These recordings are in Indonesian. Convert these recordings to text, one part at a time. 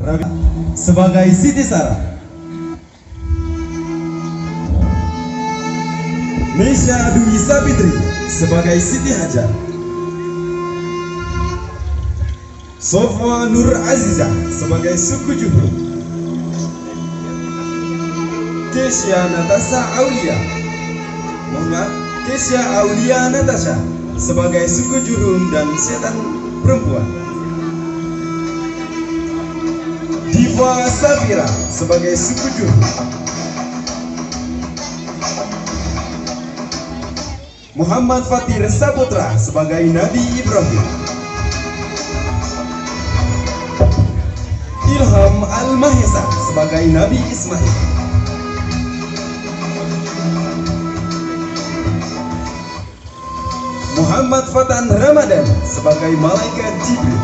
Rabi sebagai Siti Sarah, Mesya Dwi Sapitri sebagai Siti Hajar, Sofwa Nur Aziza sebagai Suku Juhur, Kesya Natasha Aulia, Kesya Aulia Natasha sebagai Suku Jurum dan Setan Perempuan, Diva Safira sebagai Suku Jurum, Muhammad Fatir Saputra sebagai Nabi Ibrahim, Ilham Al-Mahesa sebagai Nabi Ismail, Muhammad Fatan Ramadan sebagai Malaikat Jibril,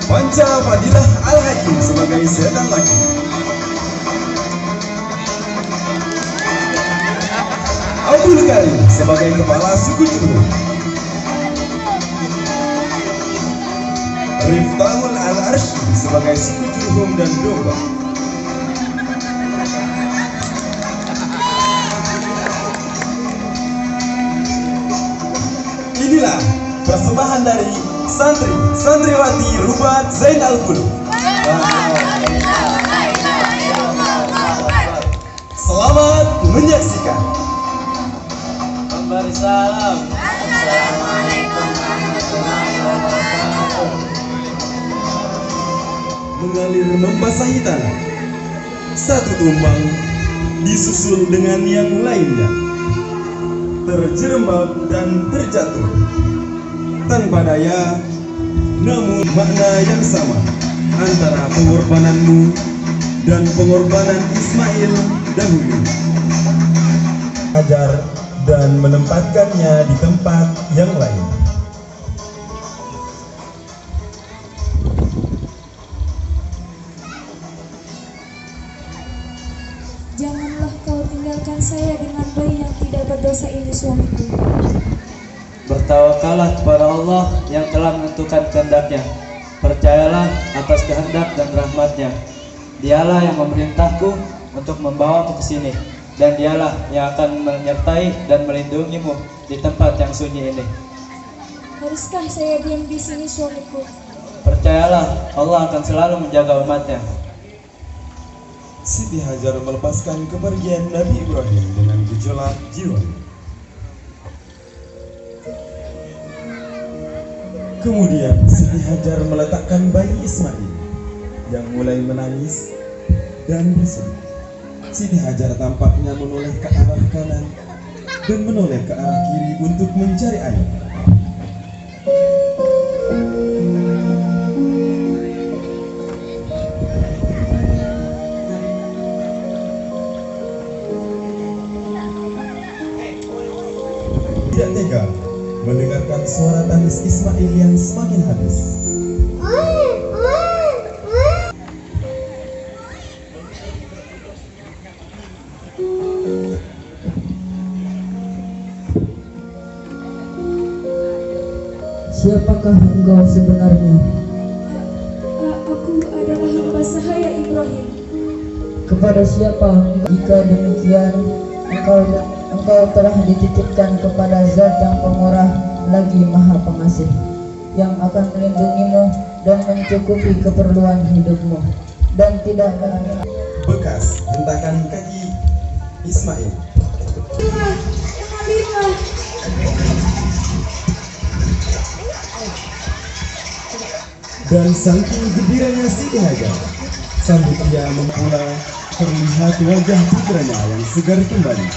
Panca Fadilah Al-Hakim sebagai Setan Laki, Abdul Karim sebagai Kepala Suku Juhur, Riftahul Al-Arshi sebagai Suku Jurhum dan Domba. Inilah persembahan dari santriwati Rubat Zainal Qulub. Selamat menyaksikan. Memberi salam. Assalamualaikum warahmatullahi wabarakatuh. Mengalir membasahi tanah, satu tumbang disusul dengan yang lainnya, terjerembab dan terjatuh tanpa daya, namun makna yang sama antara pengorbananmu dan pengorbanan Ismail dahulu. Ajar dan menempatkannya di tempat yang lain. Janganlah kau tinggalkan saya dengan bayi yang tidak berdosa ini, suamiku. Bertawakallah kepada Allah yang telah menentukan kehendaknya. Percayalah atas kehendak dan rahmatnya. Dialah yang memerintahku untuk membawamu ke sini, dan dialah yang akan menyertai dan melindungimu di tempat yang sunyi ini. Haruskah saya diam di sini, suamiku? Percayalah, Allah akan selalu menjaga umatnya. Siti Hajar melepaskan kepergian Nabi Ibrahim dengan gejolak jiwa. Kemudian Siti Hajar meletakkan bayi Ismail yang mulai menangis dan bersedih. Siti Hajar tampaknya menoleh ke arah kanan dan menoleh ke arah kiri untuk mencari air. Tidak tega mendengarkan suara tangis Ismail yang semakin habis. Siapakah engkau sebenarnya? Aku adalah hamba sahaya Ibrahim. Kepada siapa? Jika demikian, engkau telah dititipkan kepada Zat yang pemurah lagi Maha Pengasih, yang akan melindungimu dan mencukupi keperluan hidupmu, dan tidak akan Bekas hentakan kaki Ismail. Dan saking gembiranya Siti Hajar, sambut ia mempula terlihat wajah putranya yang segar kembali.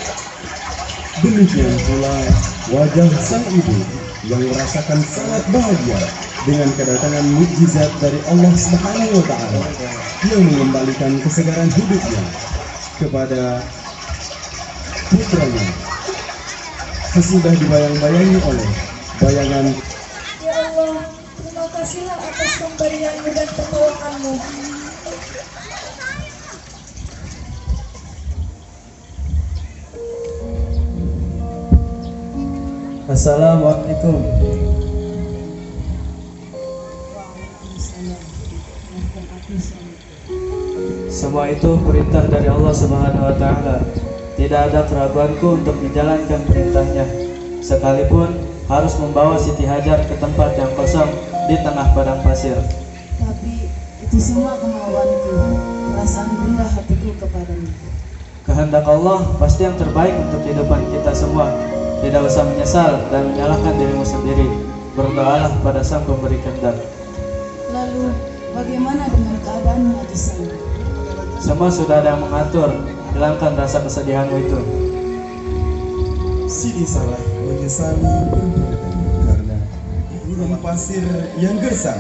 Demikian pula wajah sang ibu yang merasakan sangat bahagia dengan kedatangan mukjizat dari Allah Subhanahu wa Ta'ala yang mengembalikan kesegaran hidupnya kepada putranya. Sesudah dibayang-bayangi oleh bayangan, Ya Allah, terima kasihlah atas pemberianmu dan pertolonganmu. Assalamualaikum. Semua itu perintah dari Allah Subhanahu wa taala. Tidak ada keraguanku untuk menjalankan perintahnya, sekalipun harus membawa Siti Hajar ke tempat yang kosong di tengah padang pasir. Tapi itu semua kemauanku, perasaan rendah hatiku kepadamu. Kehendak Allah pasti yang terbaik untuk kehidupan kita semua. Tidak usah menyesal dan menyalahkan dirimu sendiri. Berdoalah pada Sang Pemberi kehendak. Lalu bagaimana dengan keadaanmu di sana? Semua sudah ada yang mengatur. Hilangkan rasa kesedihanmu itu. Sidi salah menyesali perbuatannya karena di gurun pasir yang gersang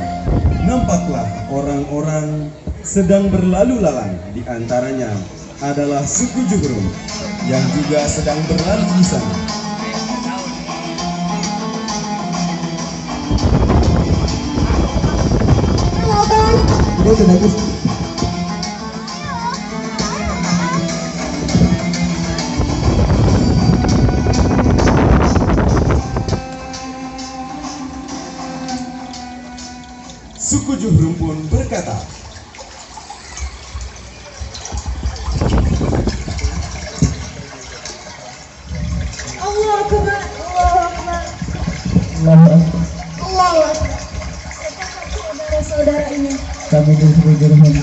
nampaklah orang-orang sedang berlalu lalang. Di antaranya adalah suku Juhrum yang juga sedang berlalu di sana. Suku Juhrum pun berkata, Allah Akbar, Allah Akbar, Allahu Akbar. Allah Akbar. Saudara-saudara ini, Kami di suku Juhrum.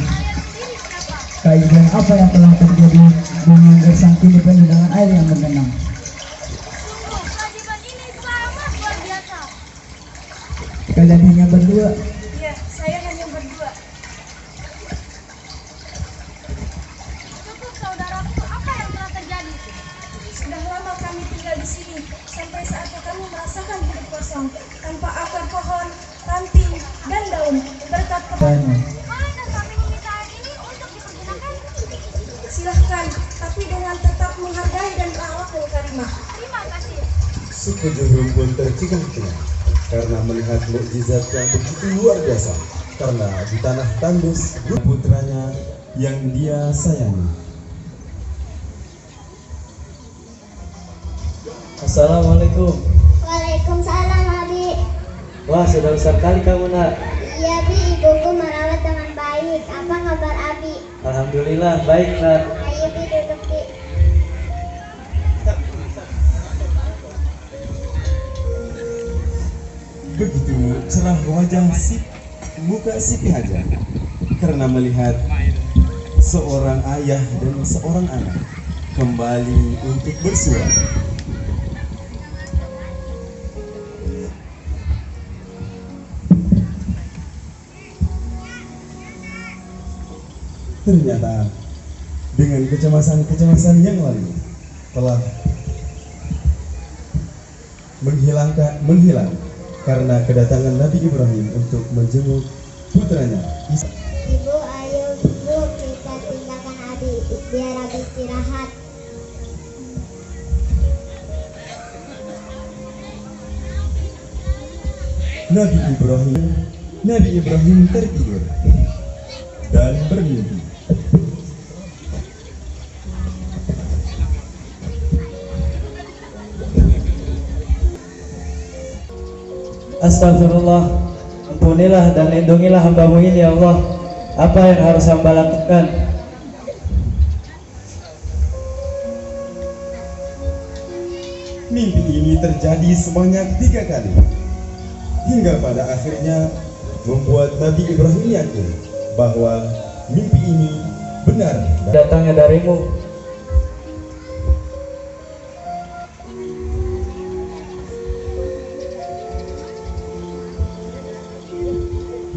Kajian apa yang telah terjadi dengan gersang kini penuh dengan air yang mengenang? Kewajiban ini selamat luar biasa. Kalian hanya berdua. ya saya hanya berdua. Cukup saudaraku, apa yang telah terjadi? Sudah lama kami tinggal di sini, sampai saatnya kami merasakan hidup kosong, tanpa akar pohon, ranting, dan daun. Berkat kepada Tanya. Bolehkah kami meminta air ini untuk dipergunakan? silahkan, tapi dengan tetap menghargai dan berakhlakul karimah. Terima kasih. suku Juhrum pun tercengang-cengang karena melihat mukjizat yang begitu luar biasa. Karena di tanah tandus putranya yang dia sayangi. Assalamualaikum. Waalaikumsalam, Abi. Wah, sudah besar kali kamu, nak. Iya, Bi, ibuku merawat dengan baik. Apa kabar Abi? Alhamdulillah, baik, nak. Ayo, Bi, duduk, Bi. Begitu cerah wajah muka Siti Hajar karena melihat seorang ayah dan seorang anak kembali untuk bersua. Ternyata dengan kecemasan yang lalu telah menghilang karena kedatangan Nabi Ibrahim untuk menjenguk putranya Ishak. Ibu, ayo, Bu, kita tinggalkan Abi. Biar Abi istirahat. Nabi Ibrahim tertidur dan bermimpi. Astagfirullah, ampunilah dan lindungilah hamba-Mu ini ya Allah. Apa yang harus hamba lakukan? Mimpi ini terjadi sebanyak 3 kali hingga pada akhirnya membuat Nabi Ibrahim yakin bahwa mimpi ini benar. Datangnya darimu.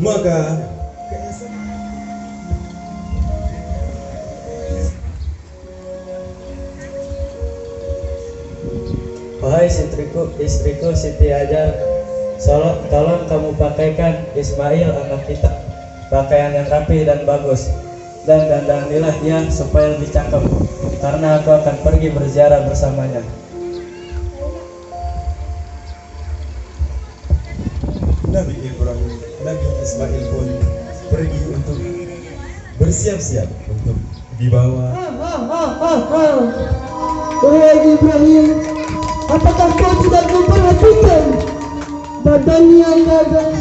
Maka Wahai istriku Siti Hajar, tolong kamu pakaikan Ismail anak kita pakaian yang rapi dan bagus, dan dandangilah dia supaya lebih cakep, karena aku akan pergi berziarah bersamanya. Nabi Ismail pun pergi untuk bersiap-siap untuk dibawa. Wahai Ibrahim, Apakah kau tidak memperhatikan badannya yang gagah,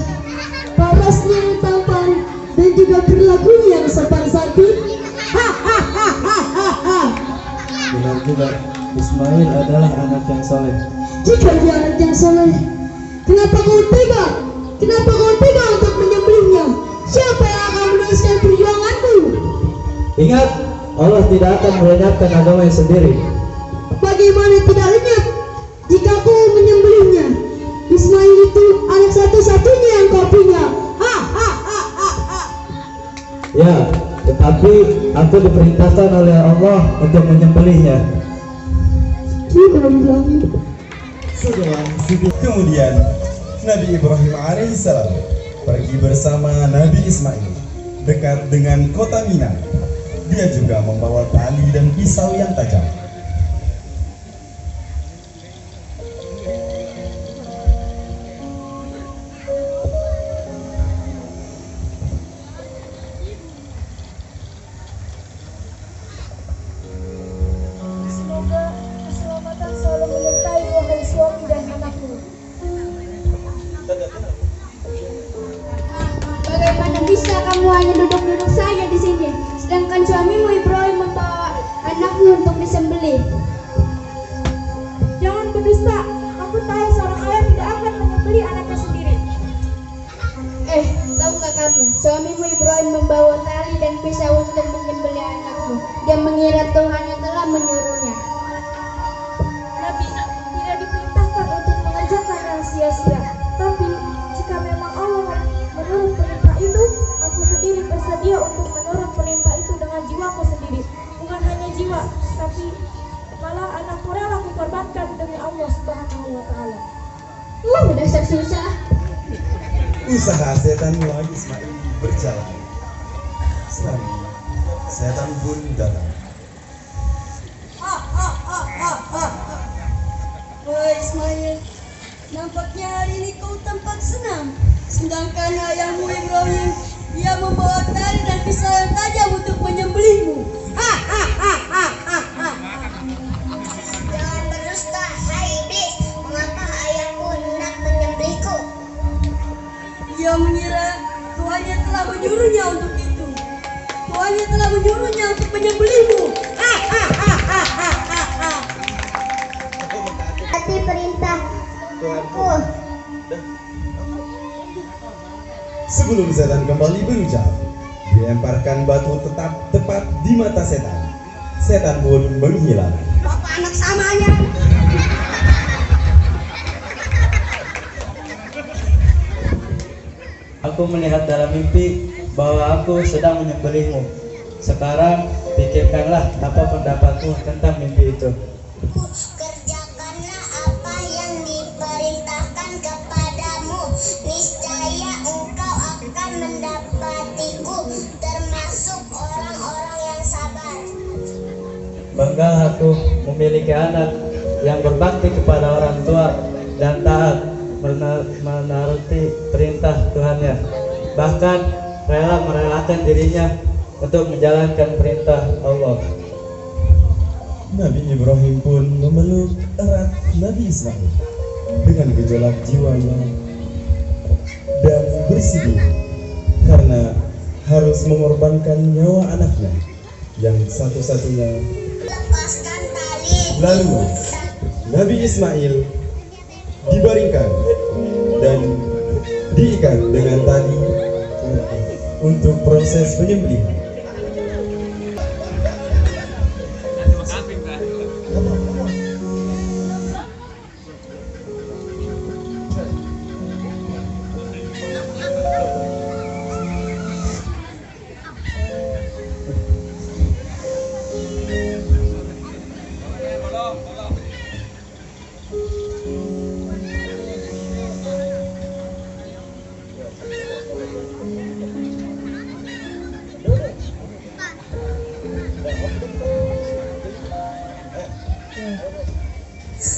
parasnya yang tampan, dan juga perilakunya yang sopan santun? Benar juga, Ismail adalah anak yang soleh. Jika dia anak yang soleh, kenapa kau tega? Kenapa kau tega untuk menyembelihnya? Siapa yang akan meneruskan perjuanganmu? Ingat, Allah tidak akan melenyapkan agamanya sendiri. Bagaimana tidak lenyap jika kau menyembelihnya? Ismail itu anak satu-satunya yang kau punya. Ya, tetapi aku diperintahkan oleh Allah untuk menyembelihnya. Setelah kemudian Nabi Ibrahim alaihissalam pergi bersama Nabi Ismail dekat dengan kota Mina. Dia juga membawa tali dan pisau yang tajam. Semoga keselamatan selalu menyertai wahai suami dan anakku. Bagaimana bisa kamu hanya duduk-duduk saja di sini, sedangkan suamimu Ibrahim membawa anakmu untuk disembelih? Jangan berdusta. Aku tahu seorang ayah tidak akan menyembelih anaknya sendiri. Tahukah kamu, suamimu Ibrahim membawa tali dan pisau untuk menyembelih anakmu. Dia mengira Tuhan yang telah menyuruhnya. Nabi tidak diperintahkan untuk mengerjakan yang sia-sia. Tapi jika memang Allah menurut perintah itu, aku sendiri bersedia untuk menurut perintah itu dengan jiwaku sendiri. Bukan hanya jiwa, tapi malah anakku rela kukorbankan demi Allah Subhanahu wa Ta'ala. Dasar susah. Usaha setan mulai Ismail berjalan. Selanjutnya setan pun datang. Wahai Ismail, nampaknya hari ini kau tampak senang. Sedangkan ayahmu Ibrahim, dia membawa tali dan pisau yang tajam untuk menyembelihmu. Jangan berdusta, hai iblis. Mengapa ayahku hendak menyembelihku? Dia mengira Tuhannya telah menyuruhnya untuk itu. Tuhannya telah menyuruhnya untuk menyembelihmu. Hati perintah Tuhanku. Sebelum setan kembali berucap, dilemparkan batu tepat di mata setan. Setan pun menghilang. Bapak anak samanya. Aku melihat dalam mimpi bahwa aku sedang menyembelihmu. Sekarang pikirkanlah apa pendapatmu tentang mimpi itu. Kerjakanlah apa yang diperintahkan kepadamu. Niscaya engkau akan mendapatiku termasuk orang-orang yang sabar. Bangga aku memiliki anak yang berbakti kepada orang tua dan taat menaati perintah Tuhannya, bahkan rela merelakan dirinya untuk menjalankan perintah Allah. Nabi Ibrahim pun memeluk erat Nabi Ismail dengan gejolak jiwanya dan bersedih karena harus mengorbankan nyawa anaknya yang satu-satunya. Lepaskan tali. Lalu Nabi Ismail dibaringkan dan diikat dengan tali untuk proses penyembelihan.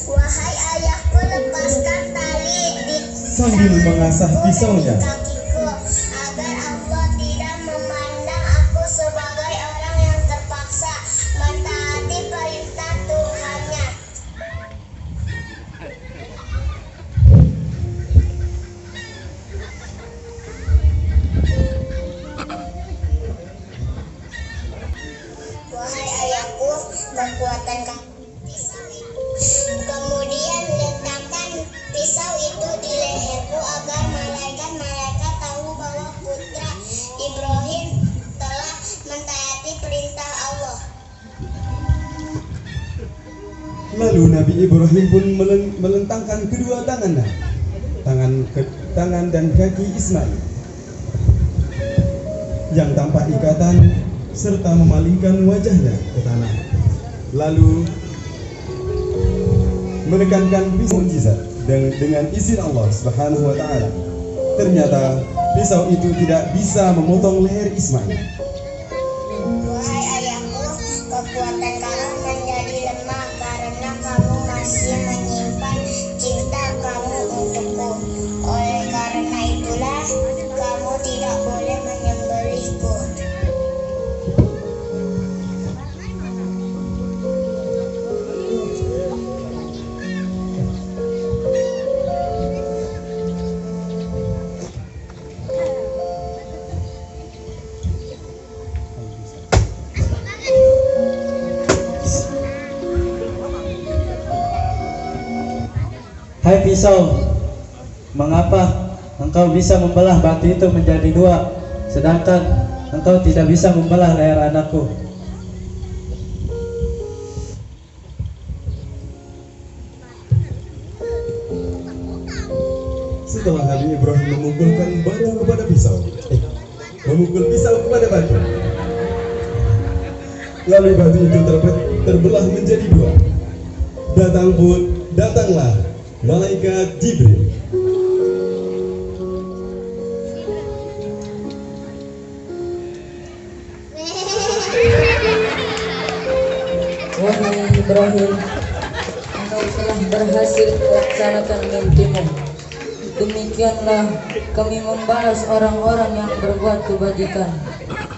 Wahai ayahku, lepaskan tali di Sambil mengasah pisaunya, kakiku agar Allah tidak memandang aku sebagai orang yang terpaksa mentaati perintah Tuhannya. dan pisau itu. Kemudian letakkan pisau itu di leherku agar malaikat-malaikat tahu bahwa putra Ibrahim telah mentaati perintah Allah. Lalu Nabi Ibrahim pun melentangkan kedua tangannya, tangan dan kaki Ismail yang tanpa ikatan, serta memalingkan wajahnya ke tanah. Lalu menekankan pisau mukjizat dengan izin Allah Subhanahu wa taala. Ternyata pisau itu tidak bisa memotong leher Ismail. Wahai ayahku, kekuatan kamu menjadi lemah karena kamu masih menyimpan cinta kamu untukku. Oleh karena itulah kamu tidak boleh menyembelihku. Hai pisau, mengapa engkau bisa membelah batu itu menjadi dua, sedangkan engkau tidak bisa membelah leher anakku? Setelah Nabi Ibrahim memukulkan batu kepada pisau, memukul pisau kepada batu, lalu batu itu terbelah menjadi dua. Datanglah malaikat Jibril. Wahai Ibrahim, engkau telah berhasil melaksanakan mimpimu. Demikianlah kami membalas orang-orang yang berbuat kebajikan.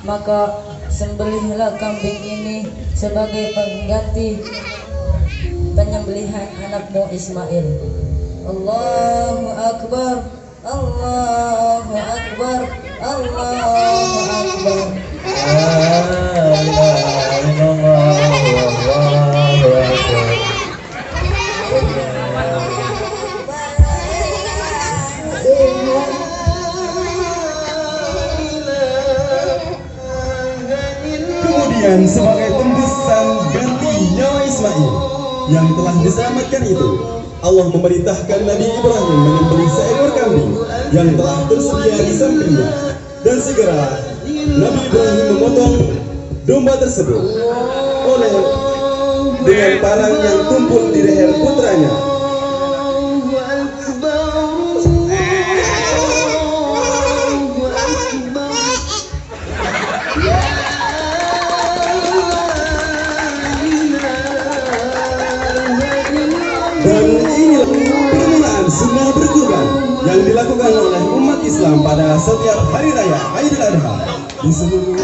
Maka sembelihlah kambing ini sebagai pengganti penyembelihan anakmu Ismail. Allahu Akbar, Allahu Akbar, Allahu Akbar. Kemudian sebagai tembusan ganti nyawa Ismail yang telah diselamatkan itu, Allah memerintahkan Nabi Ibrahim menyembelih seekor kambing yang telah tersedia di sampingnya, dan segera Nabi Ibrahim memotong domba tersebut dengan parang yang tumpul di leher putranya. Dan inilah permulaan sunnah berkurban yang dilakukan oleh umat Islam pada setiap hari raya Idul Adha di seluruh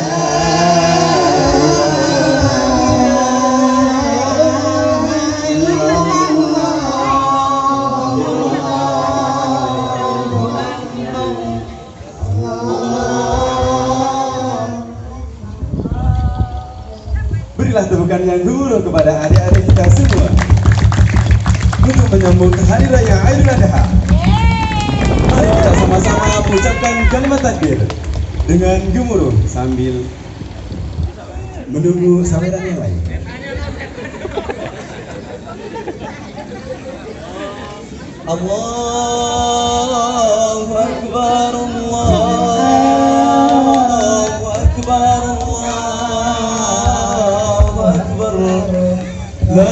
Berilah tepukan yang guru kepada adik-adik kita semua untuk menyambut hari raya Idul Adha. Mari kita sama-sama mengucapkan kalimat takbir dengan gemuruh sambil menunggu saweran yang lain. Allahu Akbar, Allahu Akbar, Allahu Akbar. La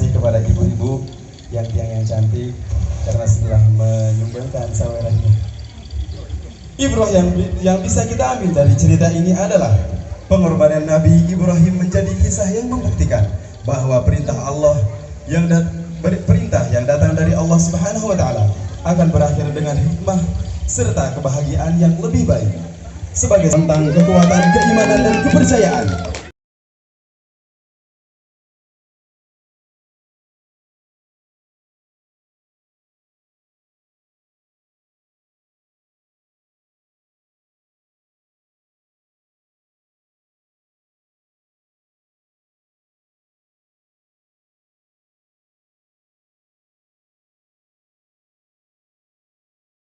kepada ibu-ibu yang cantik karena setelah menyumbangkan sawerannya. Ibrah yang bisa kita ambil dari cerita ini adalah pengorbanan Nabi Ibrahim menjadi kisah yang membuktikan bahwa perintah yang datang dari Allah Subhanahu wa taala akan berakhir dengan hikmah serta kebahagiaan yang lebih baik. sebagai tentang kekuatan keimanan dan kepercayaan.